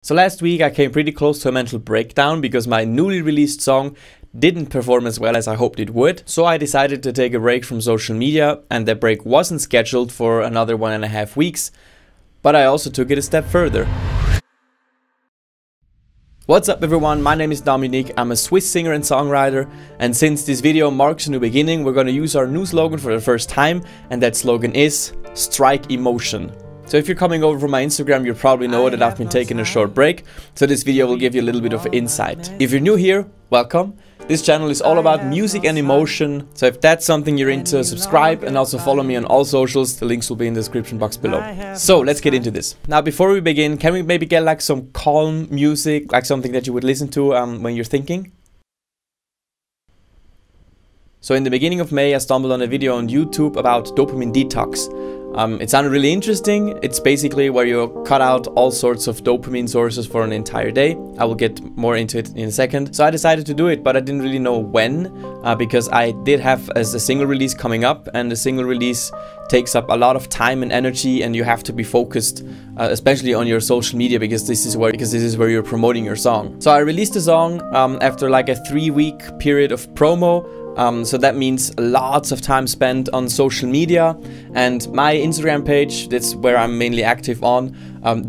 So last week I came pretty close to a mental breakdown because my newly released song didn't perform as well as I hoped it would. So I decided to take a break from social media, and that break wasn't scheduled for another 1.5 weeks, but I also took it a step further. What's up everyone, my name is Dominic, I'm a Swiss singer and songwriter, and since this video marks a new beginning, we're going to use our new slogan for the first time, and that slogan is Strike Emotion. So if you're coming over from my Instagram, you probably know that I've been taking a short break, so this video will give you a little bit of insight. If you're new here, welcome. This channel is all about music and emotion, so if that's something you're into, subscribe and also follow me on all socials. The links will be in the description box below. So let's get into this. Now before we begin, can we maybe get like some calm music, like something that you would listen to when you're thinking? So in the beginning of May, I stumbled on a video on YouTube about dopamine detox. It sounded really interesting. It's basically where you cut out all sorts of dopamine sources for an entire day. I will get more into it in a second. So I decided to do it, but I didn't really know when, because I did have a single release coming up, and the single release takes up a lot of time and energy, and you have to be focused, especially on your social media, because this is where you're promoting your song. So I released the song after like a 3-week period of promo. So that means lots of time spent on social media, and my Instagram page, that's where I'm mainly active on,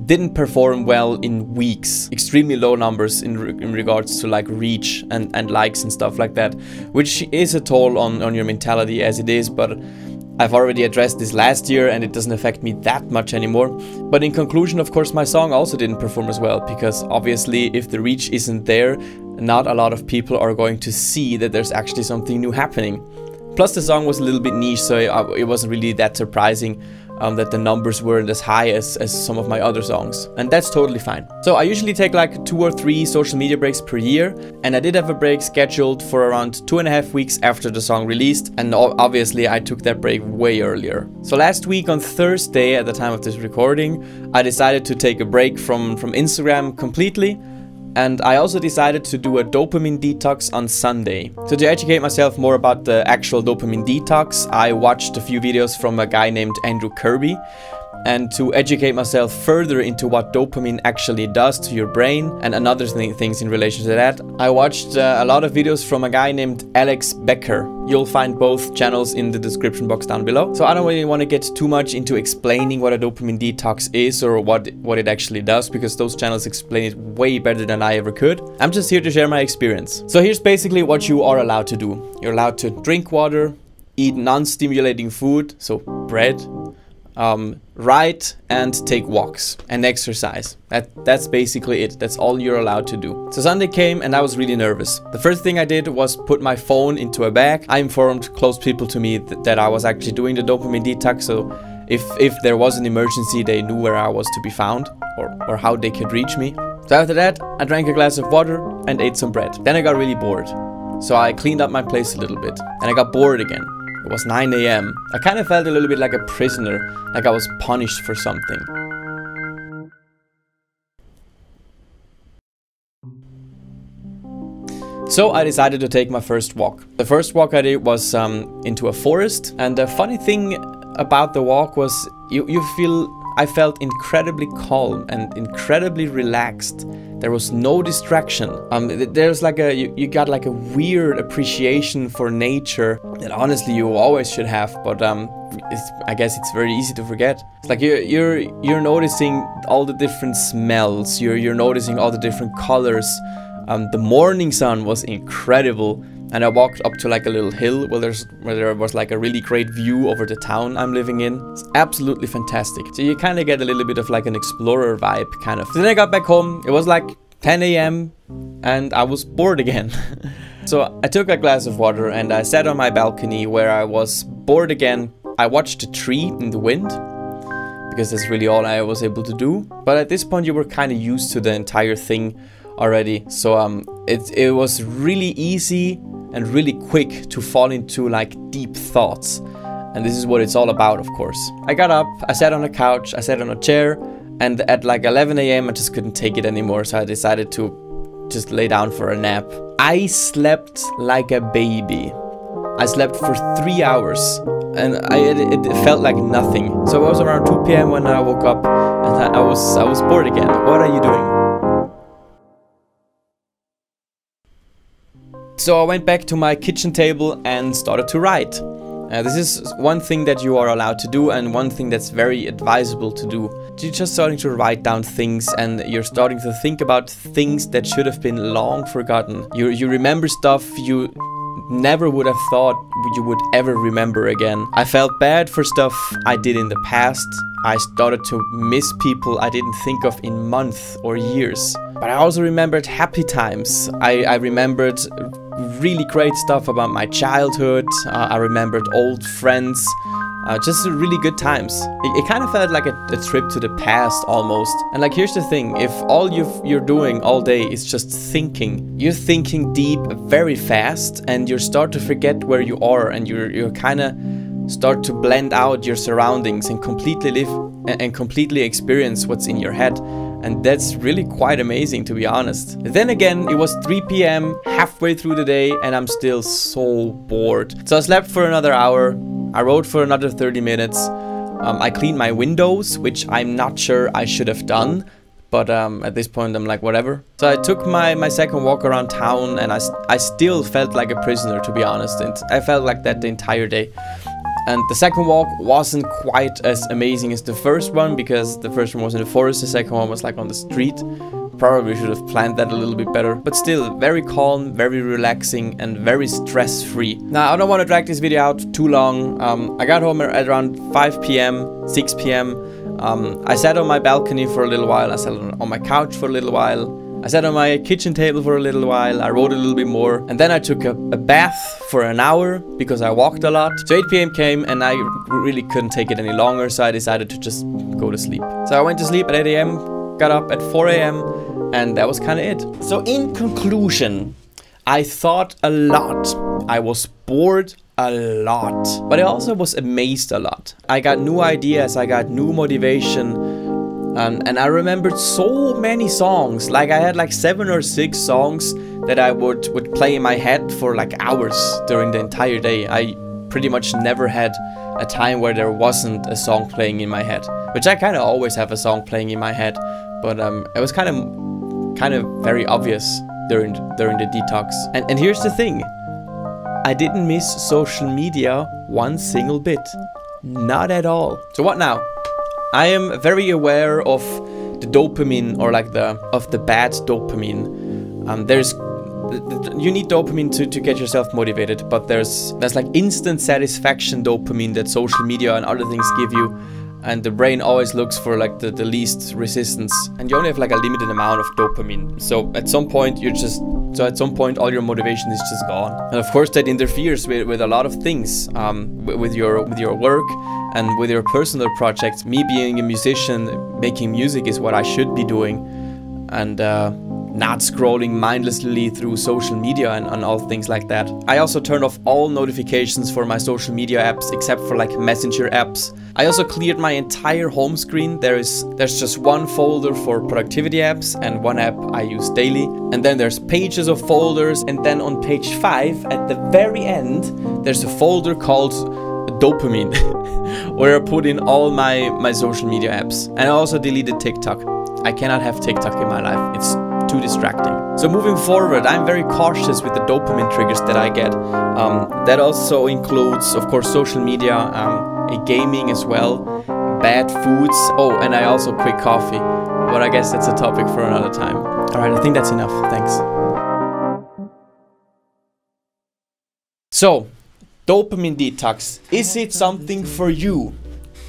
didn't perform well in weeks. Extremely low numbers in regards to like reach and likes and stuff like that, which is a toll on your mentality as it is, but I've already addressed this last year and it doesn't affect me that much anymore. But in conclusion, of course, my song also didn't perform as well, because obviously if the reach isn't there, not a lot of people are going to see that there's actually something new happening. Plus the song was a little bit niche, so it wasn't really that surprising that the numbers weren't as high as some of my other songs, and that's totally fine. So I usually take like 2 or 3 social media breaks per year, and I did have a break scheduled for around 2.5 weeks after the song released, and obviously I took that break way earlier. So last week on Thursday, at the time of this recording, I decided to take a break from Instagram completely. And I also decided to do a dopamine detox on Sunday. So to educate myself more about the actual dopamine detox, I watched a few videos from a guy named Andrew Kirby. And to educate myself further into what dopamine actually does to your brain and another things in relation to that, I watched a lot of videos from a guy named Alex Becker. You'll find both channels in the description box down below. So I don't really want to get too much into explaining what a dopamine detox is or what it actually does, because those channels explain it way better than I ever could. I'm just here to share my experience. So here's basically what you are allowed to do. You're allowed to drink water, eat non-stimulating food, so bread, write and take walks and exercise. That's basically it. That's all you're allowed to do. So Sunday came and I was really nervous. The first thing I did was put my phone into a bag. I informed close people to me that I was actually doing the dopamine detox, so if there was an emergency, they knew where I was to be found or how they could reach me. So after that, I drank a glass of water and ate some bread. Then I got really bored. So I cleaned up my place a little bit and I got bored again. It was 9 AM. I kind of felt a little bit like a prisoner, like I was punished for something. So I decided to take my first walk. The first walk I did was into a forest, and the funny thing about the walk was I felt incredibly calm and incredibly relaxed. There was no distraction. There's like you got like a weird appreciation for nature that honestly you always should have, but I guess it's very easy to forget. It's like you're noticing all the different smells. You're noticing all the different colors. The morning sun was incredible. And I walked up to like a little hill where there was like a really great view over the town I'm living in. It's absolutely fantastic. So you kind of get a little bit of like an explorer vibe, kind of. So then I got back home. It was like 10 AM and I was bored again. So I took a glass of water and I sat on my balcony where I was bored again. I watched a tree in the wind, because that's really all I was able to do. But at this point you were kind of used to the entire thing already. So it was really easy and really quick to fall into like deep thoughts, and this is what it's all about, of course. I got up, I sat on a couch, I sat on a chair, and at like 11 AM I just couldn't take it anymore, so I decided to just lay down for a nap. I slept like a baby. I slept for 3 hours and it felt like nothing. So it was around 2 PM when I woke up and I was bored again. What are you doing? So I went back to my kitchen table and started to write. This is one thing that you are allowed to do, and one thing that's very advisable to do. You're just starting to write down things, and you're starting to think about things that should have been long forgotten. You remember stuff you never would have thought you would ever remember again. I felt bad for stuff I did in the past. I started to miss people I didn't think of in months or years. But I also remembered happy times. I remembered really great stuff about my childhood. I remembered old friends. Just really good times. It kind of felt like a trip to the past almost. And like, here's the thing, if all you're doing all day is just thinking, you're thinking deep very fast, and you start to forget where you are, and you're kind of start to blend out your surroundings and completely live and completely experience what's in your head. And that's really quite amazing, to be honest. Then again, it was 3 p.m, halfway through the day, and I'm still so bored. So I slept for another hour. I wrote for another 30 minutes. I cleaned my windows, which I'm not sure I should have done. But at this point, I'm like, whatever. So I took my second walk around town, and I still felt like a prisoner, to be honest. And I felt like that the entire day. And the second walk wasn't quite as amazing as the first one, because the first one was in the forest, the second one was like on the street. Probably should have planned that a little bit better, but still very calm, very relaxing, and very stress-free. Now, I don't want to drag this video out too long. I got home at around 5 p.m, 6 p.m. I sat on my balcony for a little while. I sat on my couch for a little while. I sat on my kitchen table for a little while. I wrote a little bit more, and then I took a bath for an hour because I walked a lot. So 8 p.m. came, and I really couldn't take it any longer, so I decided to just go to sleep. So I went to sleep at 8 a.m, got up at 4 a.m, and that was kind of it. So in conclusion, I thought a lot. I was bored a lot, but I also was amazed a lot. I got new ideas, I got new motivation. And I remembered so many songs. Like, I had like 7 or 6 songs that I would play in my head for like hours during the entire day. I pretty much never had a time where there wasn't a song playing in my head, which I kind of always have a song playing in my head, but it was kind of very obvious during the detox. And here's the thing, I didn't miss social media one single bit, not at all. So what now? I am very aware of the dopamine, or like the bad dopamine. You need dopamine to get yourself motivated, but there's like instant satisfaction dopamine that social media and other things give you, and the brain always looks for like the least resistance, and you only have like a limited amount of dopamine. So at some point all your motivation is just gone. And of course that interferes with a lot of things, with your work and with your personal projects. Me being a musician, making music is what I should be doing, and not scrolling mindlessly through social media and all things like that. I also turned off all notifications for my social media apps except for like messenger apps. I also cleared my entire home screen. There's just one folder for productivity apps and one app I use daily. And then there's pages of folders, and then on page 5 at the very end there's a folder called Dopamine where I put in all my social media apps. And I also deleted TikTok. I cannot have TikTok in my life. It's too distracting. So moving forward, I'm very cautious with the dopamine triggers that I get. That also includes, of course, social media, gaming as well, bad foods. Oh, and I also quit coffee. But I guess that's a topic for another time. Alright, I think that's enough. Thanks. So, dopamine detox. Is it something for you?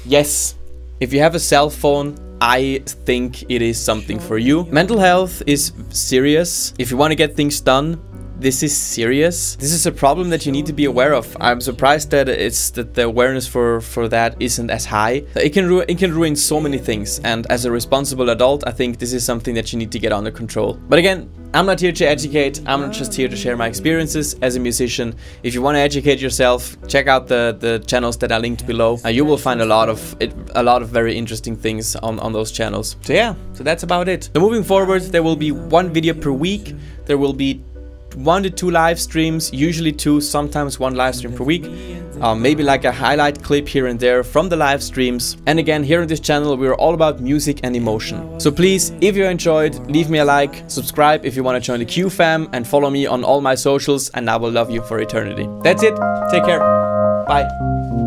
Yes. If you have a cell phone, I think it is something for you. Mental health is serious. If you want to get things done, this is serious. This is a problem that you need to be aware of. I'm surprised that the awareness for that isn't as high. It can ruin so many things, and as a responsible adult, I think this is something that you need to get under control. But again, I'm not here to educate. I'm not just here to share my experiences as a musician. If you want to educate yourself, check out the channels that I linked below. You will find a lot of very interesting things on those channels. So yeah, so that's about it. So moving forward, there will be 1 video per week. There will be 1 to 2 live streams, usually 2, sometimes 1 live stream per week. Maybe like a highlight clip here and there from the live streams. And again, here on this channel, we're all about music and emotion. So please, if you enjoyed, leave me a like, subscribe if you want to join the Q fam, and follow me on all my socials, and I will love you for eternity. That's it. Take care. Bye.